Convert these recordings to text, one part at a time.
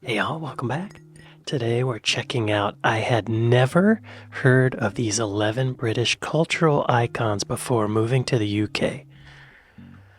Hey y'all, welcome back. Today we're checking out I had never heard of these 11 British cultural icons before moving to the UK.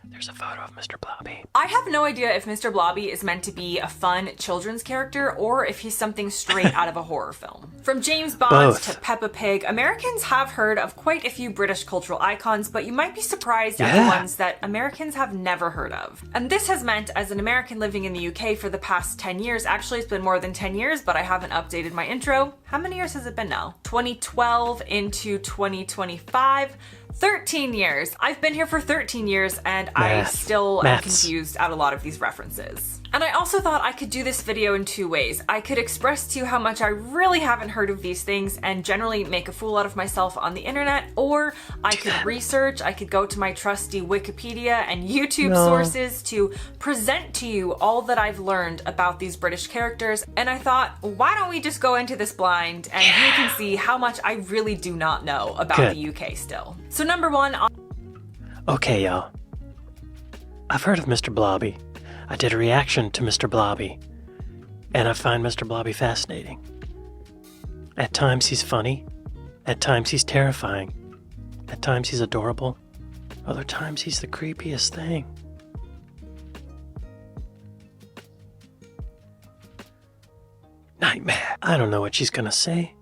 There's a photo of Mr. Blobby. I have no idea if Mr. Blobby is meant to be a fun children's character or if he's something straight out of a horror film. From James Bond to Peppa Pig, Americans have heard of quite a few British cultural icons, but you might be surprised at the ones that Americans have never heard of. And this has meant, as an American living in the UK for the past 10 years, actually it's been more than 10 years, but I haven't updated my intro. How many years has it been now? 2012 into 2025. 13 years. I've been here for 13 years and I still am confused at a lot of these references. And I also thought I could do this video in two ways. I could express to you how much I really haven't heard of these things and generally make a fool out of myself on the internet, or I could research, I could go to my trusty Wikipedia and YouTube sources to present to you all that I've learned about these British characters. And I thought, why don't we just go into this blind and you can see how much I really do not know about the UK still. So number one. Okay, y'all. I've heard of Mr. Blobby. I did a reaction to Mr. Blobby, and I find Mr. Blobby fascinating. At times he's funny, at times he's terrifying, at times he's adorable, other times he's the creepiest thing. Nightmare. I don't know what she's gonna say.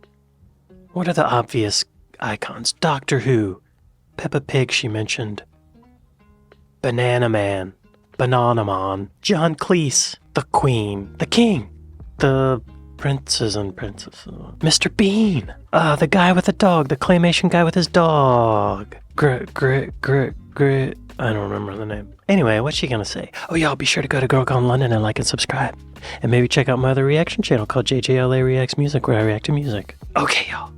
What are the obvious icons? Doctor Who, Peppa Pig she mentioned, Banana Man, Banana Man, John Cleese, the Queen, the King, the Princes and Princesses, Mr. Bean, the guy with the dog, the claymation guy with his dog, Grit, I don't remember the name. Anyway, what's she gonna say? Oh y'all, be sure to go to Girl Gone London and like and subscribe. And maybe check out my other reaction channel called JJLA Reacts Music, where I react to music. Okay y'all,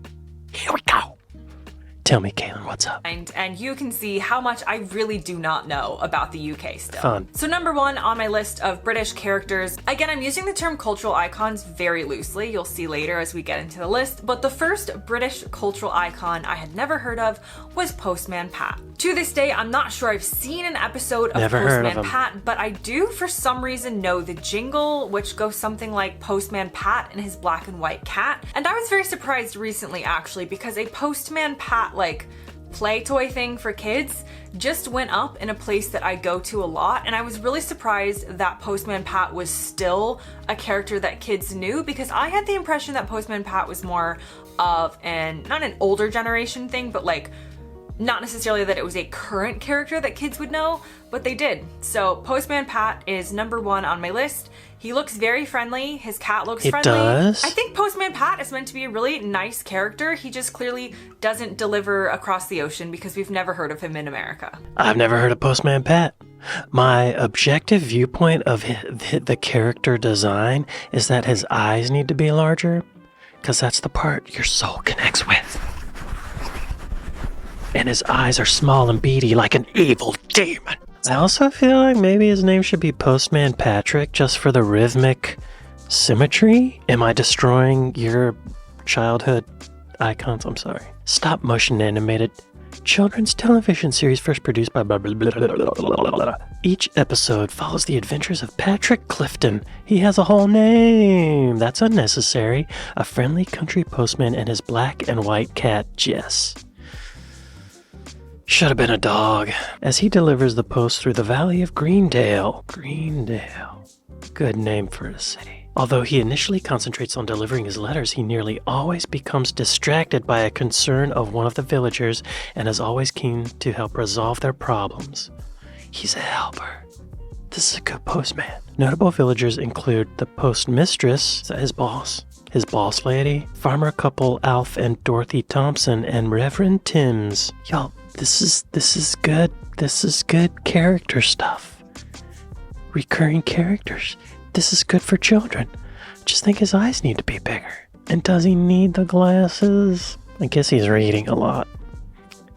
here we go. Tell me, Kaylin, what's up? And you can see how much I really do not know about the UK still. Fun. So number one on my list of British characters, again, I'm using the term cultural icons very loosely. You'll see later as we get into the list. But the first British cultural icon I had never heard of was Postman Pat. To this day, I'm not sure I've seen an episode of Postman Pat, but I do for some reason know the jingle, which goes something like Postman Pat and his black and white cat. And I was very surprised recently, actually, because a Postman Pat like play toy thing for kids just went up in a place that I go to a lot, and I was really surprised that Postman Pat was still a character that kids knew, because I had the impression that Postman Pat was more of not an older generation thing, but like not necessarily that it was a current character that kids would know, but they did. So Postman Pat is number one on my list. He looks very friendly. His cat looks friendly. It does. I think Postman Pat is meant to be a really nice character. He just clearly doesn't deliver across the ocean because we've never heard of him in America. I've never heard of Postman Pat. My objective viewpoint of the character design is that his eyes need to be larger, because that's the part your soul connects with. And his eyes are small and beady like an evil demon. I also feel like maybe his name should be Postman Patrick, just for the rhythmic symmetry. Am I destroying your childhood icons? I'm sorry. Stop motion animated children's television series first produced by blah, blah, blah, blah, blah, blah, blah. Each episode follows the adventures of Patrick Clifton. He has a whole name. That's unnecessary. A friendly country postman and his black and white cat, Jess. Should have been a dog. As he delivers the post through the valley of Greendale. Greendale. Good name for a city. Although he initially concentrates on delivering his letters, he nearly always becomes distracted by a concern of one of the villagers and is always keen to help resolve their problems. He's a helper. This is a good postman. Notable villagers include the postmistress, his boss lady, farmer couple Alf and Dorothy Thompson, and Reverend Timms. Y'all, this is good. This is good character stuff. Recurring characters. This is good for children. Just think his eyes need to be bigger. And does he need the glasses? I guess he's reading a lot.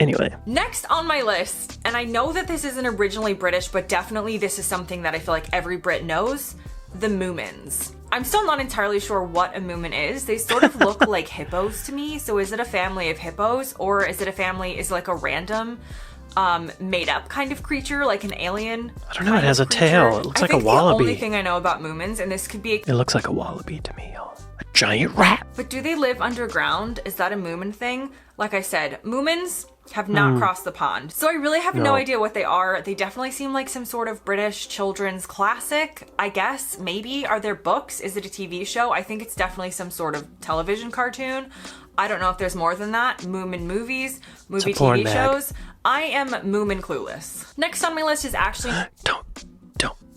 Anyway. Next on my list, and I know that this isn't originally British, but definitely this is something that I feel like every Brit knows, the Moomins. I'm still not entirely sure what a Moomin is. They sort of look like hippos to me. So is it a family of hippos, or is it like a random made up kind of creature, like an alien. I don't know, it has a tail. It looks like a wallaby. The only thing I know about Moomins, and this could be It looks like a wallaby to me, y'all. A giant rat. But do they live underground? Is that a Moomin thing? Like I said, Moomins have not crossed the pond. So I really have no idea what they are. They definitely seem like some sort of British children's classic, I guess. Maybe. Are there books? Is it a TV show? I think it's definitely some sort of television cartoon. I don't know if there's more than that. Moomin movies, movie TV shows. I am Moomin clueless. Next on my list is actually... Don't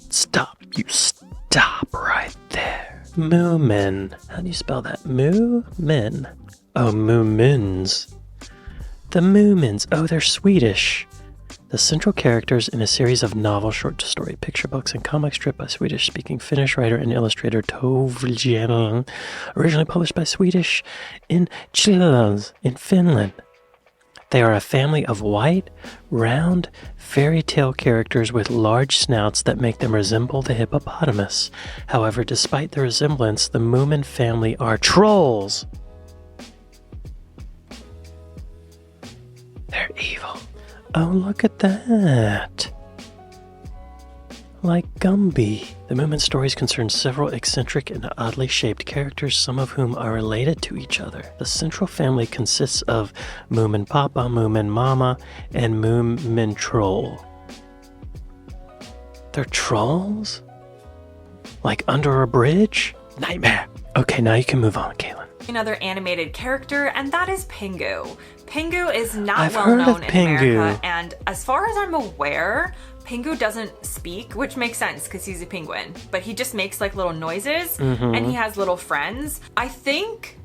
stop. You stop right there. Moomin. How do you spell that? Moomin. Oh, Moomins. The Moomins. Oh, they're Swedish. The central characters in a series of novel short story picture books and comic strip by Swedish-speaking Finnish writer and illustrator Tove Jansson, originally published by Swedish in Chilas in Finland. They are a family of white, round, fairy tale characters with large snouts that make them resemble the hippopotamus. However, despite the resemblance, the Moomin family are trolls. They're evil. Oh, look at that. Like Gumby. The Moomin stories concern several eccentric and oddly shaped characters, some of whom are related to each other. The central family consists of Moomin Papa, Moomin Mama, and Moomin Troll. They're trolls? Like under a bridge? Nightmare. Okay, now you can move on, Kaylin. Another animated character, and that is Pingu. Pingu is not well known in America, and as far as I'm aware, Pingu doesn't speak, which makes sense because he's a penguin, but he just makes like little noises, and he has little friends. I think,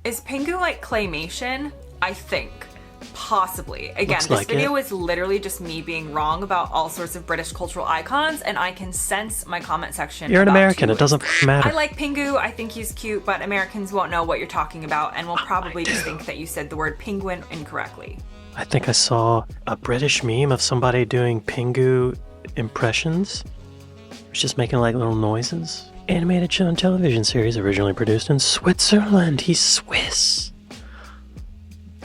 is Pingu like claymation? I think. Possibly. Again, this video is literally just me being wrong about all sorts of British cultural icons, and I can sense my comment section. You're an American, it doesn't matter. I like Pingu, I think he's cute, but Americans won't know what you're talking about and will probably just think that you said the word penguin incorrectly. I think I saw a British meme of somebody doing Pingu impressions. It's just making like little noises. Animated show and television series originally produced in Switzerland. He's Swiss.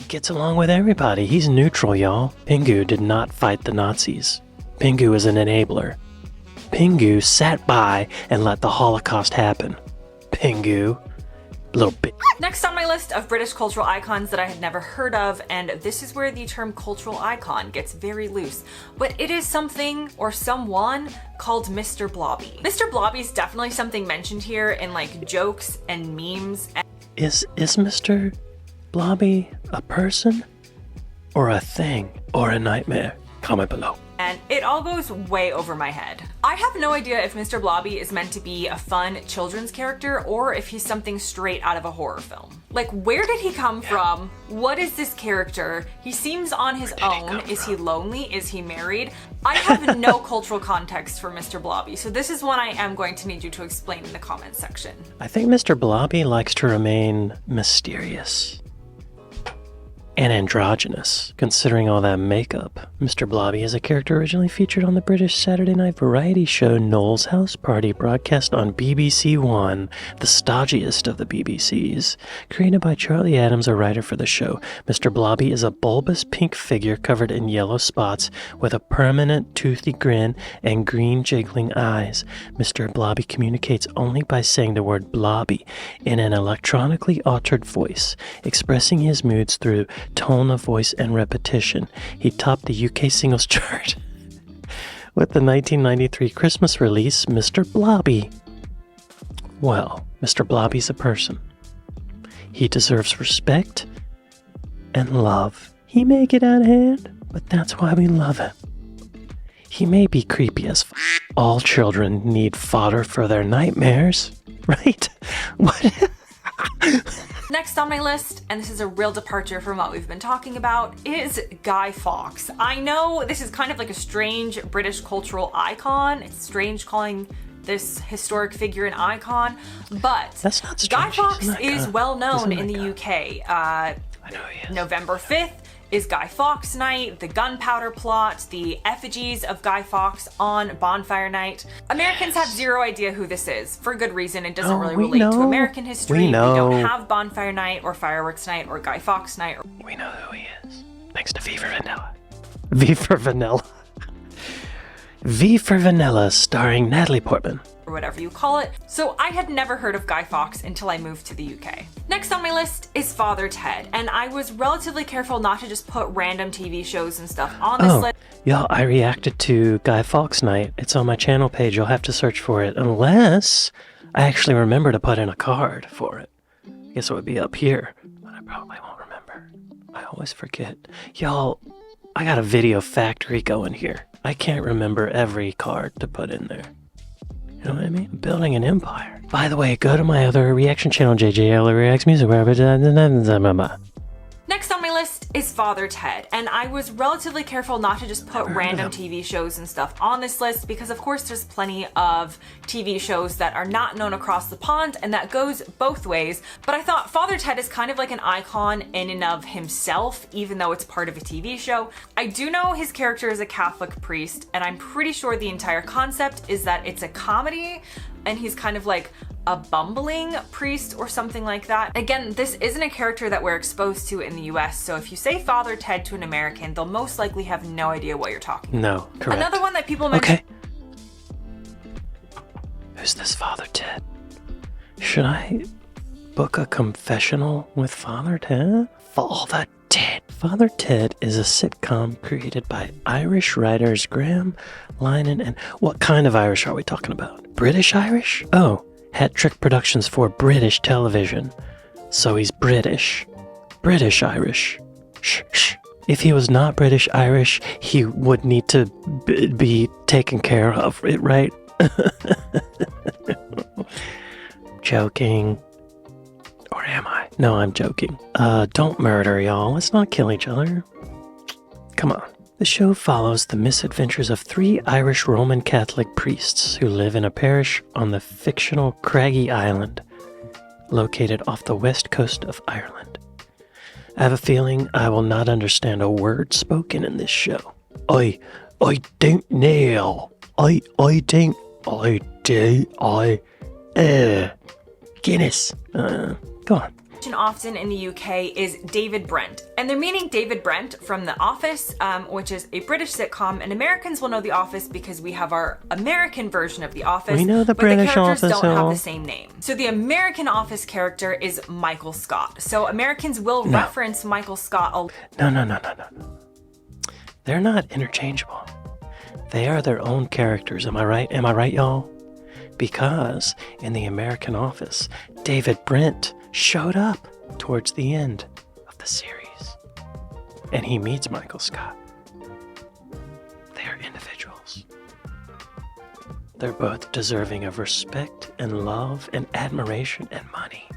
Gets along with everybody. He's neutral, y'all. Pingu did not fight the Nazis. Pingu is an enabler. Pingu sat by and let the Holocaust happen. Pingu. Little bit. Next on my list of British cultural icons that I had never heard of, and this is where the term cultural icon gets very loose, but it is something or someone called Mr. Blobby. Mr. Blobby is definitely something mentioned here in like jokes and memes. Is Mr. Blobby a person or a thing or a nightmare? Comment below. And it all goes way over my head. I have no idea if Mr. Blobby is meant to be a fun children's character or if he's something straight out of a horror film. Like, where did he come from? What is this character? He seems on his own. Is he lonely? Is he married? I have no cultural context for Mr. Blobby, so this is one I am going to need you to explain in the comments section. I think Mr. Blobby likes to remain mysterious and androgynous, considering all that makeup. Mr. Blobby is a character originally featured on the British Saturday night variety show Noel's House Party, broadcast on BBC One, the stodgiest of the BBCs. Created by Charlie Adams, a writer for the show, Mr. Blobby is a bulbous pink figure covered in yellow spots with a permanent toothy grin and green jiggling eyes. Mr. Blobby communicates only by saying the word Blobby in an electronically altered voice, expressing his moods through tone of voice and repetition. He topped the UK singles chart with the 1993 Christmas release, Mr. Blobby. Well, Mr. Blobby's a person. He deserves respect and love. He may get out of hand, but that's why we love him. He may be creepy as f***. All children need fodder for their nightmares, right? What? Next on my list, and this is a real departure from what we've been talking about, is Guy Fawkes. I know this is kind of like a strange British cultural icon. It's strange calling this historic figure an icon, but that's not strange. Guy Fawkes is well known in the UK. I know he is. November 5th is Guy Fawkes Night, the gunpowder plot, the effigies of Guy Fawkes on Bonfire Night. Americans have zero idea who this is, for good reason. It doesn't really relate to American history. We don't have Bonfire Night or Fireworks Night or Guy Fawkes Night. We know who he is. Thanks to Fever Vanilla. V for Vanilla. V for Vanilla, starring Natalie Portman. Or whatever you call it. So I had never heard of Guy Fawkes until I moved to the UK. Next on my list is Father Ted, and I was relatively careful not to just put random TV shows and stuff on this list. Y'all, I reacted to Guy Fawkes Night. It's on my channel page. You'll have to search for it, unless I actually remember to put in a card for it. I guess it would be up here, but I probably won't remember. I always forget. Y'all, I got a video factory going here. I can't remember every card to put in there. You know what I mean? Building an empire. By the way, go to my other reaction channel, JJL Reacts Music. Next on my list is Father Ted, and I was relatively careful not to just put random TV shows and stuff on this list because of course there's plenty of TV shows that are not known across the pond, and that goes both ways, but I thought Father Ted is kind of like an icon in and of himself, even though it's part of a TV show. I do know his character is a Catholic priest, and I'm pretty sure the entire concept is that it's a comedy, and he's kind of like a bumbling priest or something like that. Again, this isn't a character that we're exposed to in the US, so if you say Father Ted to an American, they'll most likely have no idea what you're talking about. No, correct. Another one that people mention. Okay. Who's this Father Ted? Should I book a confessional with Father Ted? Father Ted. Father Ted is a sitcom created by Irish writers Graham Linehan and... What kind of Irish are we talking about? British Irish? Oh. Hat Trick Productions for British television. So he's British. British Irish. Shh, shh. If he was not British Irish, he would need to be taken care of, right? Joking. Or am I? No, I'm joking. Don't murder, y'all. Let's not kill each other. Come on. The show follows the misadventures of 3 Irish Roman Catholic priests who live in a parish on the fictional Craggy Island, located off the west coast of Ireland. I have a feeling I will not understand a word spoken in this show. I don't know. Guinness. Go on. Often in the UK is David Brent, and they're meaning David Brent from The Office, which is a British sitcom, and Americans will know The Office because we have our American version of The Office. We know the British Office, but the characters don't have all. the same name. So the American Office character is Michael Scott. So Americans will reference Michael Scott a No. They're not interchangeable. They are their own characters. Am I right? Am I right, y'all? Because in the American Office, David Brent showed up towards the end of the series, and he meets Michael Scott. They are individuals. They're both deserving of respect and love and admiration and money.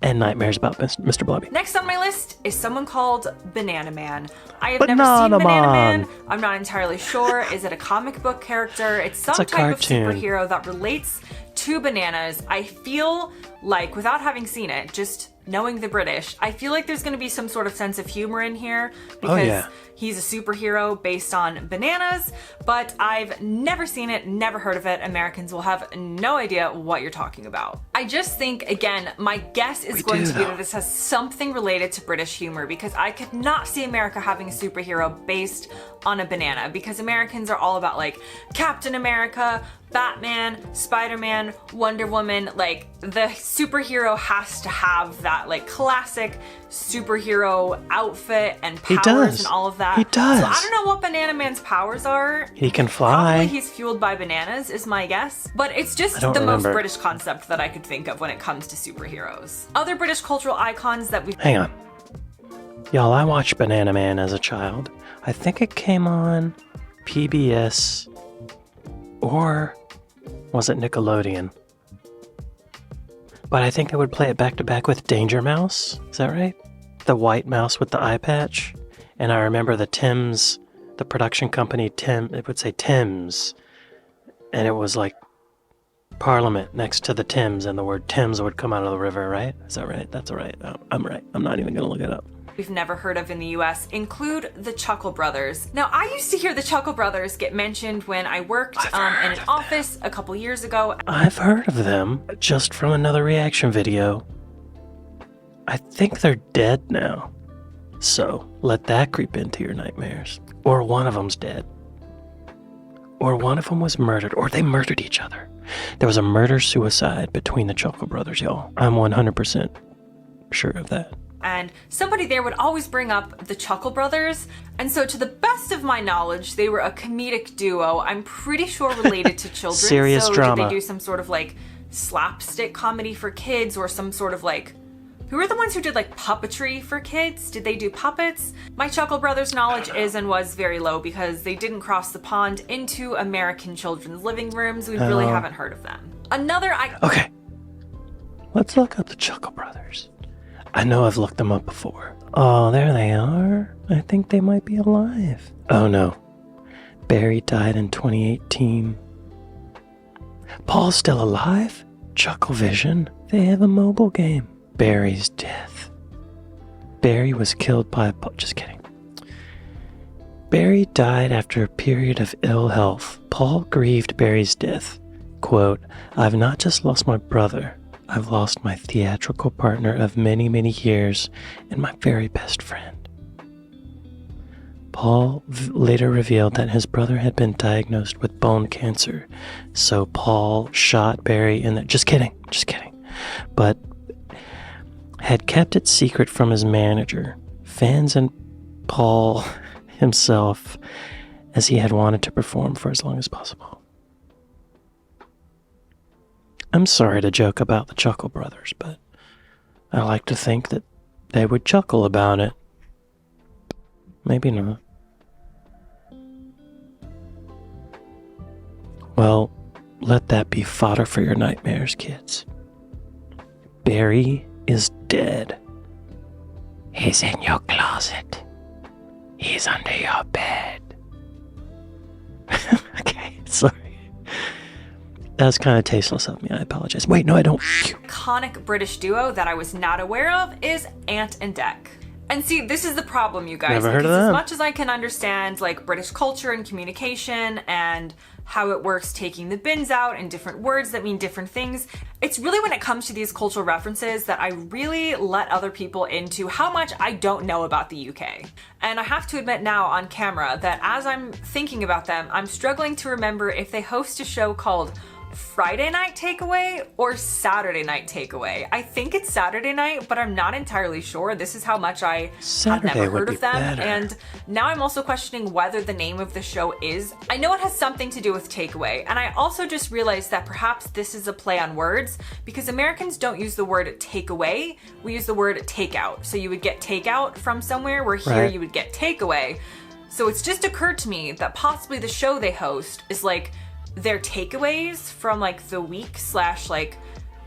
And nightmares about Mr. Blobby. Next on my list is someone called Banana Man. I have Banana never seen Banana Man. Man. I'm not entirely sure. Is it a comic book character? It's some a type cartoon. of superhero that relates to bananas. I feel like, without having seen it, just knowing the British, I feel like there's going to be some sort of sense of humor in here because he's a superhero based on bananas, but I've never seen it, never heard of it. Americans will have no idea what you're talking about. I just think, again, my guess is going to be that this has something related to British humor because I could not see America having a superhero based on a banana because Americans are all about like Captain America, Batman, Spider-Man, Wonder Woman. Like, the superhero has to have that like classic superhero outfit and powers and all of that. He does. So I don't know what Banana Man's powers are. He can fly. Probably he's fueled by bananas is my guess. But it's just the most British concept that I could think of when it comes to superheroes. Other British cultural icons that we've... Hang on. Y'all, I watched Banana Man as a child. I think it came on PBS or was it Nickelodeon? But I think they would play it back to back with Danger Mouse. Is that right? The white mouse with the eye patch. And I remember the Tim's, the production company, it would say Tim's. And it was like Parliament next to the Thames, and the word Thames would come out of the river, right? Is that right? That's right. I'm right. I'm not even going to look it up. We've never heard of in the US include the Chuckle Brothers. Now, I used to hear the Chuckle Brothers get mentioned when I worked in an office a couple years ago. I've heard of them just from another reaction video. I think they're dead now. So let that creep into your nightmares. Or one of them's dead. Or one of them was murdered, or they murdered each other. There was a murder-suicide between the Chuckle Brothers, y'all. I'm 100% sure of that. And somebody there would always bring up the Chuckle Brothers. And so to the best of my knowledge, they were a comedic duo. I'm pretty sure related to children. Serious drama. Did they do some sort of like slapstick comedy for kids or some sort of like... Who were the ones who did like puppetry for kids? Did they do puppets? My Chuckle Brothers knowledge is and was very low because they didn't cross the pond into American children's living rooms. We really haven't heard of them. Okay. Let's look up the Chuckle Brothers. I know I've looked them up before. Oh, there they are. I think they might be alive. Oh no. Barry died in 2018. Paul's still alive? Chucklevision. They have a mobile game. Barry's death. Barry was killed by just kidding. Barry died after a period of ill health. Paul grieved Barry's death. Quote, I've not just lost my brother. I've lost my theatrical partner of many, many years and my very best friend. Paul later revealed that his brother had been diagnosed with bone cancer. So Paul shot Barry in the... Just kidding. But had kept it secret from his manager, fans, and Paul himself, as he had wanted to perform for as long as possible. I'm sorry to joke about the Chuckle Brothers, but I like to think that they would chuckle about it. Maybe not. Well, let that be fodder for your nightmares, kids. Barry is dead. He's in your closet. He's under your bed. Okay, sorry. That was kind of tasteless of me. I apologize. Wait, no, I don't. Iconic British duo that I was not aware of is Ant and Dec. And see, this is the problem, you guys. Never heard of them. As much as I can understand, like, British culture and communication and how it works taking the bins out and different words that mean different things, it's really when it comes to these cultural references that I really let other people into how much I don't know about the UK. And I have to admit now on camera that as I'm thinking about them, I'm struggling to remember if they host a show called Friday Night Takeaway or Saturday Night Takeaway. I think it's Saturday night, but I'm not entirely sure. This is how much I have never heard of them. Better. And now I'm also questioning whether the name of the show is. I know it has something to do with takeaway, and I also just realized that perhaps this is a play on words because Americans don't use the word takeaway. We use the word takeout. So you would get takeout from somewhere where here you would get takeaway. So it's just occurred to me that possibly the show they host is like their takeaways from like the week / like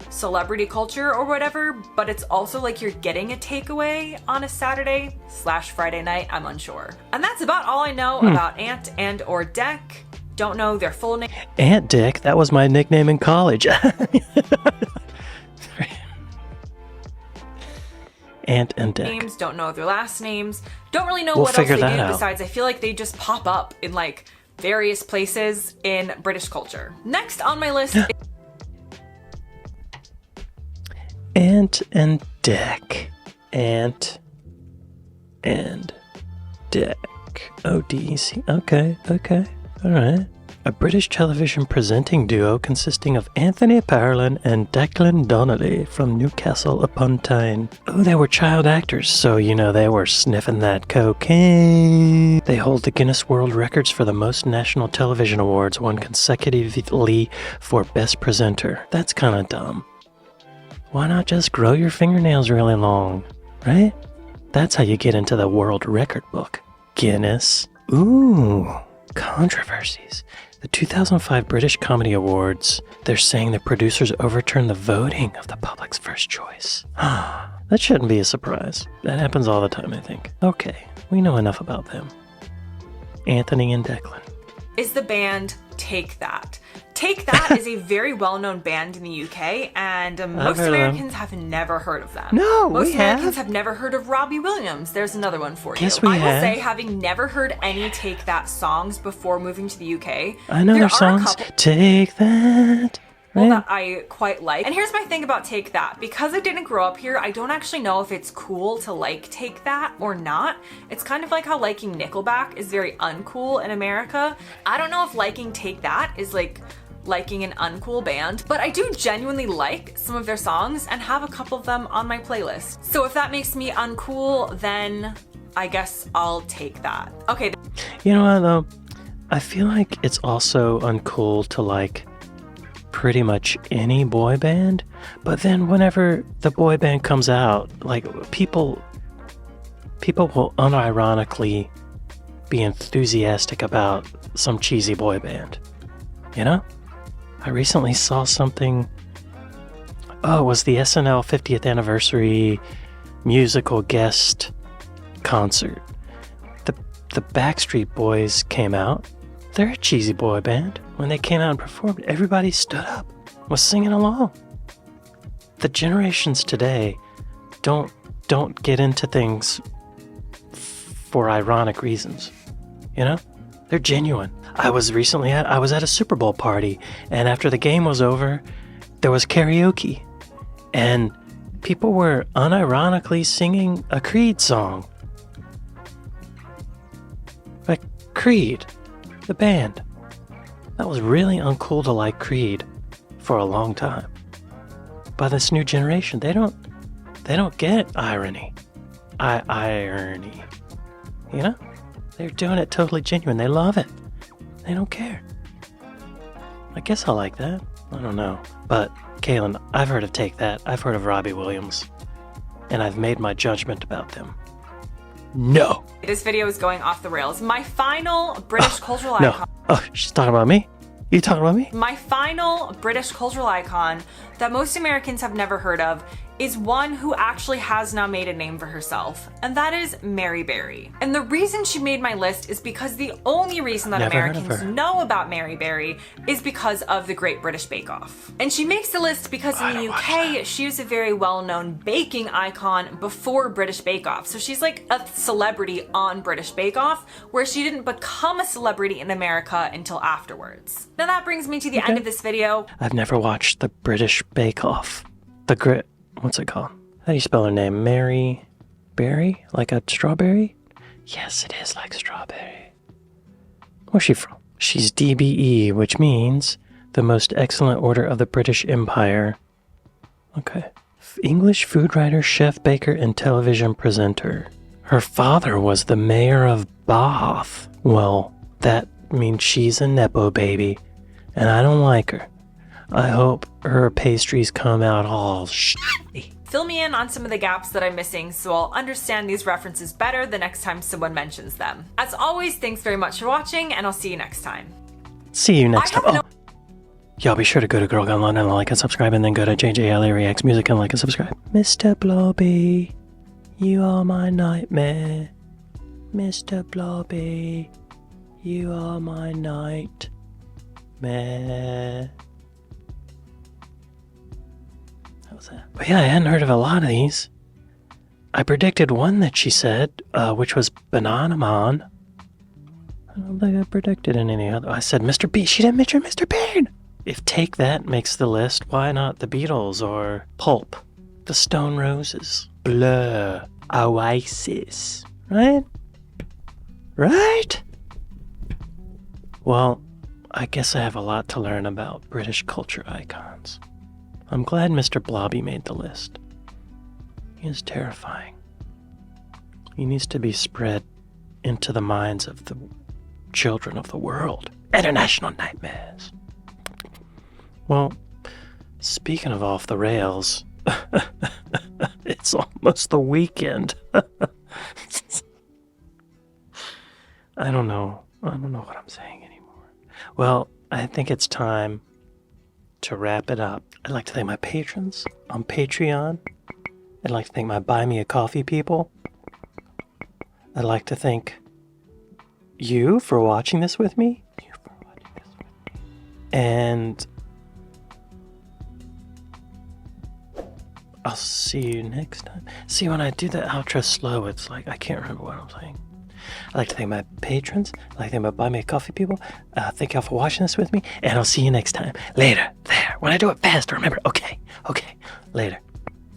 celebrity culture or whatever, but it's also like you're getting a takeaway on a Saturday / Friday night. I'm unsure. And that's about all I know about Ant and or Dec. Don't know their full name. Ant Dick, that was my nickname in college. Ant and Dec. Names, don't know their last names. Don't really know what else they do besides I feel like they just pop up in like various places in British culture. Next on my list is Ant and Dec. Ant and Dec. O-D-E-C. Okay. All right. A British television presenting duo consisting of Anthony Parlin and Declan Donnelly from Newcastle upon Tyne. Oh, they were child actors, so you know they were sniffing that cocaine. They hold the Guinness World Records for the most national television awards, won consecutively for Best Presenter. That's kind of dumb. Why not just grow your fingernails really long, right? That's how you get into the world record book. Guinness. Ooh, controversies. The 2005 British Comedy Awards, they're saying the producers overturned the voting of the public's first choice. That shouldn't be a surprise. That happens all the time, I think. Okay, we know enough about them. Anthony and Declan. Is the band Take That. Take That is a very well-known band in the UK, and most Americans have never heard of them. No, most Americans have never heard of Robbie Williams. There's another one for you. Yes, we I have. will say, having never heard any Take That songs before moving to the UK, I know their songs. Take that. Right? that I quite like. And here's my thing about Take That. Because I didn't grow up here, I don't actually know if it's cool to like Take That or not. It's kind of like how liking Nickelback is very uncool in America. I don't know if liking Take That is like liking an uncool band, but I do genuinely like some of their songs and have a couple of them on my playlist. So if that makes me uncool, then I guess I'll take that. Okay. You know what, though? I feel like it's also uncool to like pretty much any boy band, but then whenever the boy band comes out, like people will unironically be enthusiastic about some cheesy boy band. You know? I recently saw something. Oh, it was the SNL 50th anniversary musical guest concert. The Backstreet Boys came out. They're a cheesy boy band. When they came out and performed, everybody stood up, was singing along. The generations today don't get into things for ironic reasons. You know? They're genuine. I was at a Super Bowl party, and after the game was over, there was karaoke, and people were unironically singing a Creed song. Like Creed, the band. That was really uncool to like Creed for a long time. By this new generation, they don't get irony. Irony. You know? They're doing it totally genuine. They love it. They don't care. I guess I like that. I don't know. But, Kaylin, I've heard of Take That. I've heard of Robbie Williams. And I've made my judgment about them. No! This video is going off the rails. My final British cultural icon. Oh, she's talking about me? You talking about me? My final British cultural icon that most Americans have never heard of is one who actually has now made a name for herself, and that is Mary Berry. And the reason she made my list is because the only reason that Americans know about Mary Berry is because of the Great British Bake Off. And she makes the list because in the UK, she was a very well-known baking icon before British Bake Off. So she's like a celebrity on British Bake Off, where she didn't become a celebrity in America until afterwards. Now that brings me to the end of this video. I've never watched the British Bake Off. What's it called? How do you spell her name? Mary Berry? Like a strawberry? Yes, it is like strawberry. Where's she from? She's DBE, which means the most excellent order of the British Empire. Okay. English food writer, chef, baker, and television presenter. Her father was the mayor of Bath. Well, that means she's a Nepo baby, and I don't like her. I hope her pastries come out all shitty. Fill me in on some of the gaps that I'm missing so I'll understand these references better the next time someone mentions them. As always, thanks very much for watching, and I'll see you next time. See you next time. Y'all be sure to go to Girl Gone London and like and subscribe, and then go to JJLA Reacts Music and like and subscribe. Mr. Blobby, you are my nightmare. Mr. Blobby, you are my nightmare. But yeah, I hadn't heard of a lot of these. I predicted one that she said, which was Banana Man. I don't think I predicted any other. I said Mr. B. She didn't mention Mr. Bean. If Take That makes the list, why not the Beatles or Pulp, the Stone Roses, Blur, Oasis, right? Right? Well, I guess I have a lot to learn about British culture icons. I'm glad Mr. Blobby made the list. He is terrifying. He needs to be spread into the minds of the children of the world. International nightmares. Well, speaking of off the rails, it's almost the weekend. I don't know what I'm saying anymore. Well, I think it's time to wrap it up. I'd like to thank my patrons on Patreon. I'd like to thank my Buy Me a Coffee people. I'd like to thank you for watching this with me. And I'll see you next time. See, when I do the outro slow, it's like I can't remember what I'm saying. I'd like to thank my patrons. I'd like to thank my Buy Me a Coffee people. Thank y'all for watching this with me. And I'll see you next time. Later. There. When I do it fast, remember. Okay. Later.